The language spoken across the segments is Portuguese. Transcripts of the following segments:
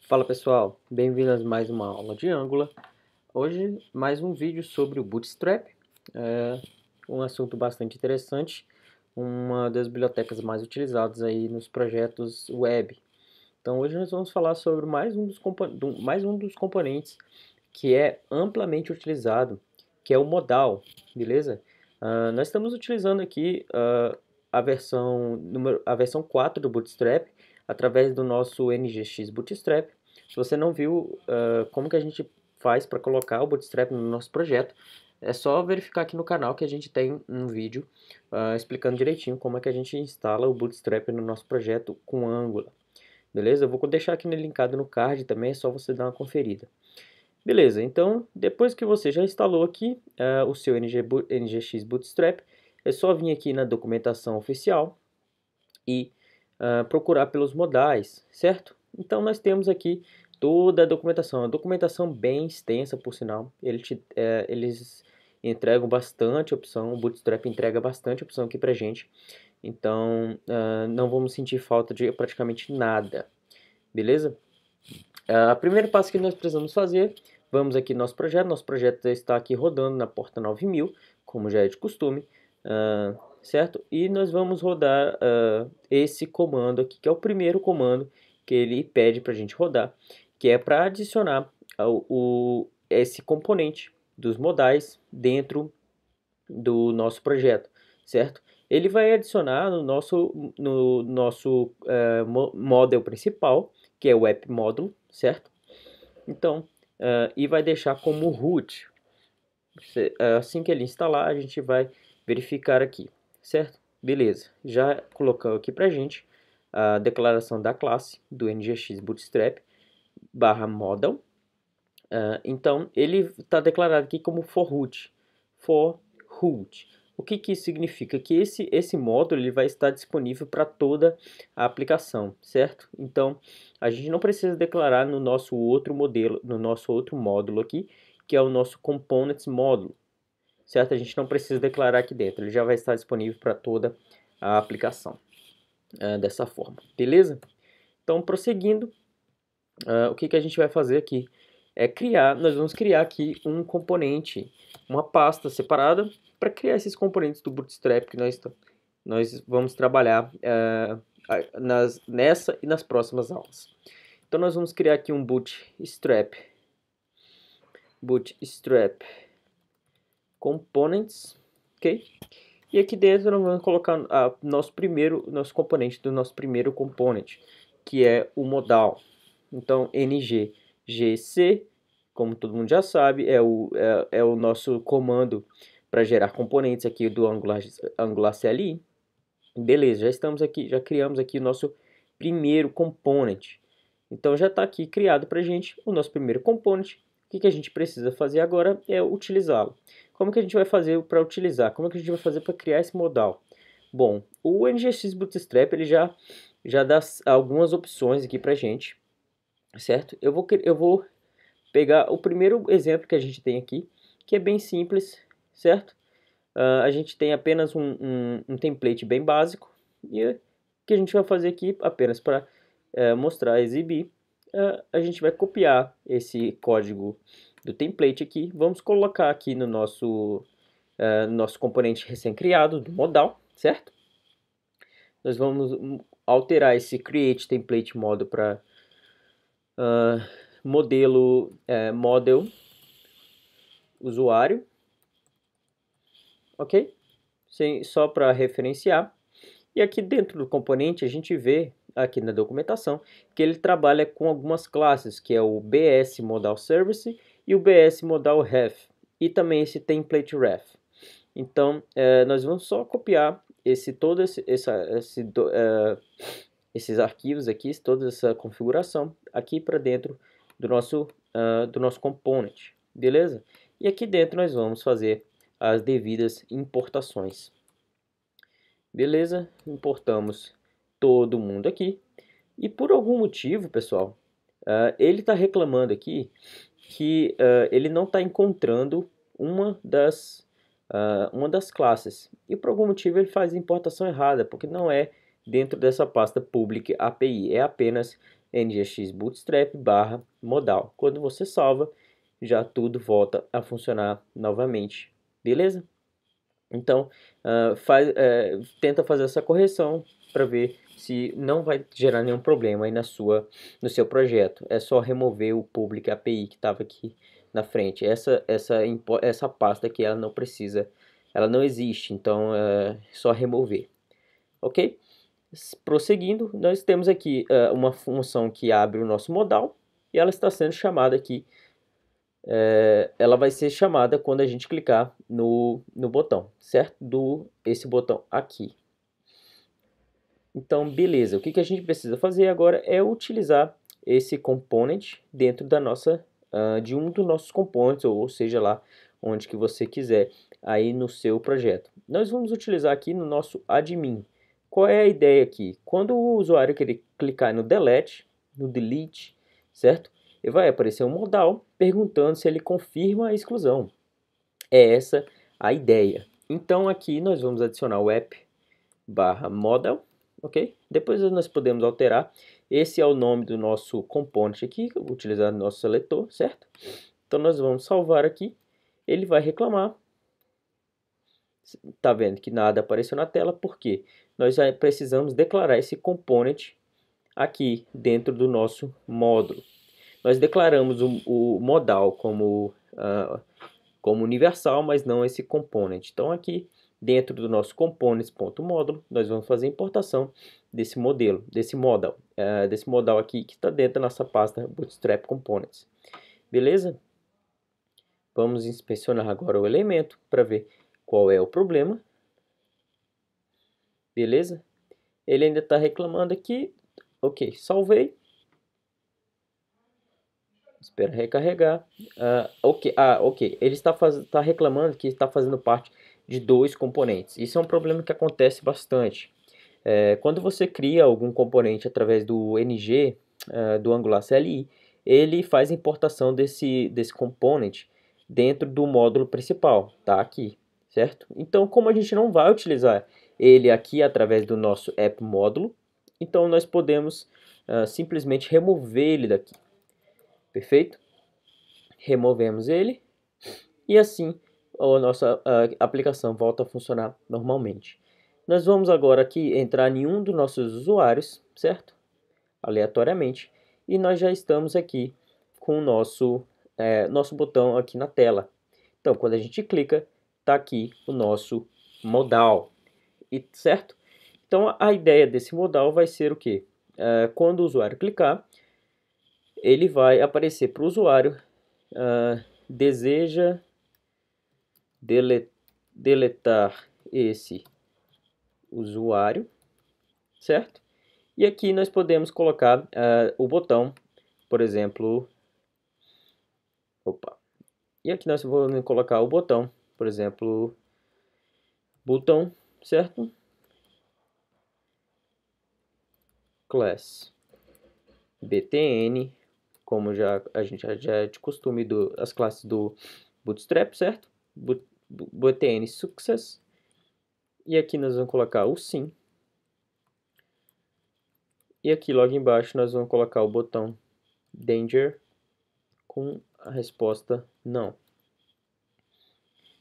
Fala pessoal, bem-vindos a mais uma aula de Angular. Hoje mais um vídeo sobre o Bootstrap, um assunto bastante interessante, uma das bibliotecas mais utilizadas aí nos projetos web. Então hoje nós vamos falar sobre mais um dos componentes que é amplamente utilizado, que é o modal, beleza? Nós estamos utilizando aqui a versão 4 do Bootstrap, através do nosso NGX Bootstrap. Se você não viu como que a gente faz para colocar o Bootstrap no nosso projeto, é só verificar aqui no canal que a gente tem um vídeo explicando direitinho como é que a gente instala o Bootstrap no nosso projeto com Angular. Beleza? Eu vou deixar aqui linkado no card também, é só você dar uma conferida. Beleza, então depois que você já instalou aqui o seu NGX Bootstrap, é só vir aqui na documentação oficial e procurar pelos modais, certo? Então nós temos aqui toda a documentação bem extensa, por sinal. Eles entregam bastante opção, o Bootstrap entrega bastante opção aqui pra gente. Então não vamos sentir falta de praticamente nada, beleza? O primeiro passo que nós precisamos fazer, vamos aqui no nosso projeto está aqui rodando na porta 9000, como já é de costume, certo? E nós vamos rodar esse comando aqui, que é o primeiro comando que ele pede para a gente rodar, que é para adicionar esse componente dos modais dentro do nosso projeto, certo? Ele vai adicionar no nosso model principal, que é o app module, certo? Então, e vai deixar como root. Assim que ele instalar, a gente vai verificar aqui, certo? Beleza, já colocou aqui pra gente a declaração da classe do NGX Bootstrap barra model. Então, ele está declarado aqui como for root. O que isso significa? Que esse módulo ele vai estar disponível para toda a aplicação, certo? Então, a gente não precisa declarar no nosso outro modelo, no nosso outro módulo aqui, que é o nosso components módulo, certo? A gente não precisa declarar aqui dentro, ele já vai estar disponível para toda a aplicação, dessa forma, beleza? Então, prosseguindo, o que a gente vai fazer aqui? Nós vamos criar aqui um componente, uma pasta separada para criar esses componentes do Bootstrap que nós vamos trabalhar nessa e nas próximas aulas. Então nós vamos criar aqui um Bootstrap Components, ok? E aqui dentro nós vamos colocar nosso componente do nosso primeiro componente, que é o modal. Então NGGC, como todo mundo já sabe, é o nosso comando para gerar componentes aqui do Angular CLI. Beleza, já estamos aqui, já criamos aqui o nosso primeiro component. Então já está aqui criado para a gente o nosso primeiro component. O que a gente precisa fazer agora é utilizá-lo. Como que a gente vai fazer para utilizar? Como que a gente vai fazer para criar esse modal? Bom, o NGX Bootstrap ele já dá algumas opções aqui para a gente, certo? Eu vou pegar o primeiro exemplo que a gente tem aqui, que é bem simples, certo? A gente tem apenas um template bem básico, e o que a gente vai fazer aqui, apenas para mostrar, exibir, a gente vai copiar esse código do template aqui, vamos colocar aqui no nosso componente recém-criado, do modal, certo? Nós vamos alterar esse create template model para model usuário, ok? Só para referenciar. E aqui dentro do componente a gente vê aqui na documentação que ele trabalha com algumas classes, que é o BS Modal Service e o BS Modal Ref, e também esse Template Ref. Então, nós vamos só copiar esses arquivos aqui, toda essa configuração aqui para dentro do nosso component, beleza? E aqui dentro nós vamos fazer as devidas importações. Beleza, importamos todo mundo aqui. E por algum motivo, pessoal, ele está reclamando aqui que ele não está encontrando uma das classes. E por algum motivo ele faz a importação errada, porque não é dentro dessa pasta public API, é apenas ngx bootstrap barra modal. Quando você salva, já tudo volta a funcionar novamente, beleza? Então, tenta fazer essa correção para ver se não vai gerar nenhum problema aí no seu projeto. É só remover o public API que estava aqui na frente. Essa pasta aqui ela não precisa, ela não existe, então é só remover. Ok? Prosseguindo, nós temos aqui uma função que abre o nosso modal e ela está sendo chamada aqui. Ela vai ser chamada quando a gente clicar no botão, certo? Esse botão aqui. Então, beleza. O que a gente precisa fazer agora é utilizar esse component dentro de um dos nossos components, ou seja lá onde que você quiser aí no seu projeto. Nós vamos utilizar aqui no nosso admin. Qual é a ideia aqui? Quando o usuário querer clicar no delete, certo? E vai aparecer um modal perguntando se ele confirma a exclusão. É essa a ideia. Então aqui nós vamos adicionar o app/modal, ok? Depois nós podemos alterar. Esse é o nome do nosso component aqui, utilizar no nosso seletor, certo? Então nós vamos salvar aqui. Ele vai reclamar. Tá vendo que nada apareceu na tela, porque nós já precisamos declarar esse component aqui dentro do nosso módulo. Nós declaramos o modal como universal, mas não esse component. Então aqui dentro do nosso components.módulo, nós vamos fazer a importação desse modal aqui que está dentro da nossa pasta Bootstrap Components. Beleza? Vamos inspecionar agora o elemento para ver qual é o problema. Beleza? Ele ainda está reclamando aqui. Ok, salvei. Espera recarregar. Ok. Ele está reclamando que está fazendo parte de dois componentes. Isso é um problema que acontece bastante. Quando você cria algum componente através do ng, do Angular CLI, ele faz a importação desse component dentro do módulo principal, tá aqui, certo? Então, como a gente não vai utilizar ele aqui através do nosso app módulo, então nós podemos simplesmente remover ele daqui. Perfeito? Removemos ele e assim a nossa aplicação volta a funcionar normalmente. Nós vamos agora aqui entrar em um dos nossos usuários, certo? Aleatoriamente. E nós já estamos aqui com o nosso botão aqui na tela. Então, quando a gente clica, está aqui o nosso modal, certo? Então, a ideia desse modal vai ser o quê? Quando o usuário clicar, ele vai aparecer para o usuário, deseja deletar esse usuário, certo? E aqui nós podemos colocar o botão, por exemplo, e aqui nós vamos colocar o botão, por exemplo, botão, certo? Class btn, como a gente já é de costume das classes do Bootstrap, certo? btn success. E aqui nós vamos colocar o sim. E aqui logo embaixo nós vamos colocar o botão danger com a resposta não.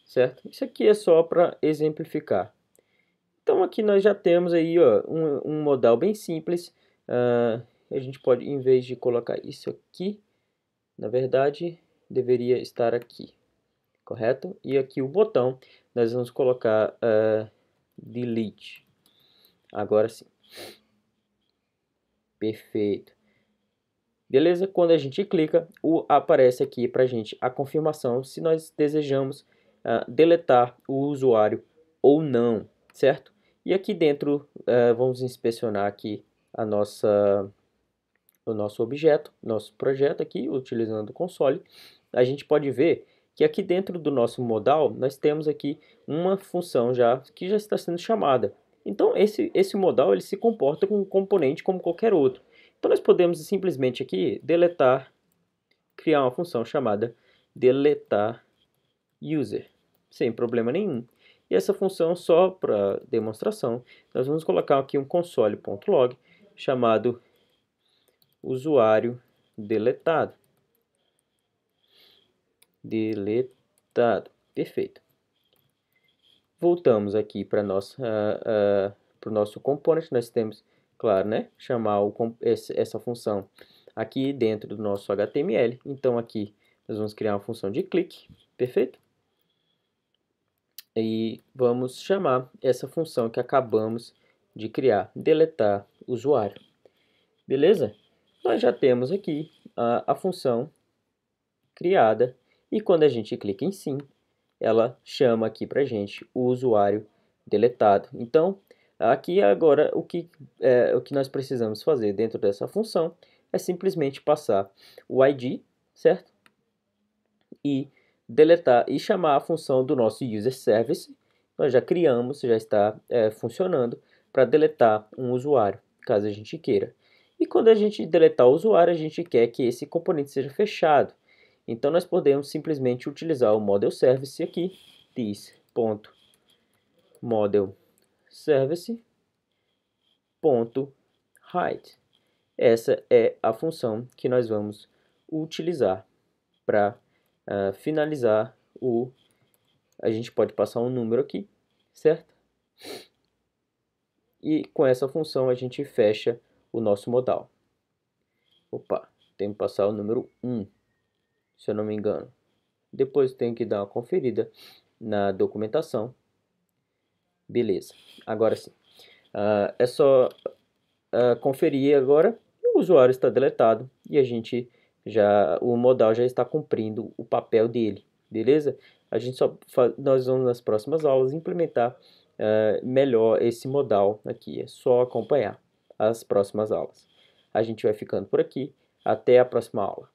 Certo? Isso aqui é só para exemplificar. Então aqui nós já temos aí um modal bem simples. A gente pode, em vez de colocar isso aqui, na verdade deveria estar aqui, correto? E aqui o botão nós vamos colocar delete. Agora sim. Perfeito. Beleza? Quando a gente clica, aparece aqui para a gente a confirmação se nós desejamos deletar o usuário ou não, certo? E aqui dentro, vamos inspecionar aqui o nosso objeto, nosso projeto aqui, utilizando o console. A gente pode ver que aqui dentro do nosso modal, nós temos aqui uma função que já está sendo chamada. Então, esse modal ele se comporta com um componente como qualquer outro. Então, nós podemos simplesmente aqui deletar, criar uma função chamada deletar user, sem problema nenhum. E essa função, só para demonstração, nós vamos colocar aqui um console.log chamado usuário deletado. Perfeito. Voltamos aqui para o nosso component. Nós temos, claro, né, chamar essa função aqui dentro do nosso HTML. Então, aqui nós vamos criar uma função de clique, perfeito? E vamos chamar essa função que acabamos de criar, deletar usuário. Beleza? Nós já temos aqui a função criada. E quando a gente clica em sim, ela chama aqui para a gente o usuário deletado. Então, aqui agora o que nós precisamos fazer dentro dessa função é simplesmente passar o ID, certo? E deletar e chamar a função do nosso user service. Nós já criamos, já está funcionando para deletar um usuário, caso a gente queira. E quando a gente deletar o usuário, a gente quer que esse componente seja fechado. Então, nós podemos simplesmente utilizar o model service aqui, this.modelService.hide. Essa é a função que nós vamos utilizar para finalizar a gente pode passar um número aqui, certo? E com essa função a gente fecha o nosso modal. Opa, tem que passar o número 1, se eu não me engano. Depois tenho que dar uma conferida na documentação. Beleza, agora sim. É só conferir agora. O usuário está deletado e o modal já está cumprindo o papel dele, beleza? Nós vamos nas próximas aulas implementar melhor esse modal aqui. É só acompanhar as próximas aulas. A gente vai ficando por aqui. Até a próxima aula.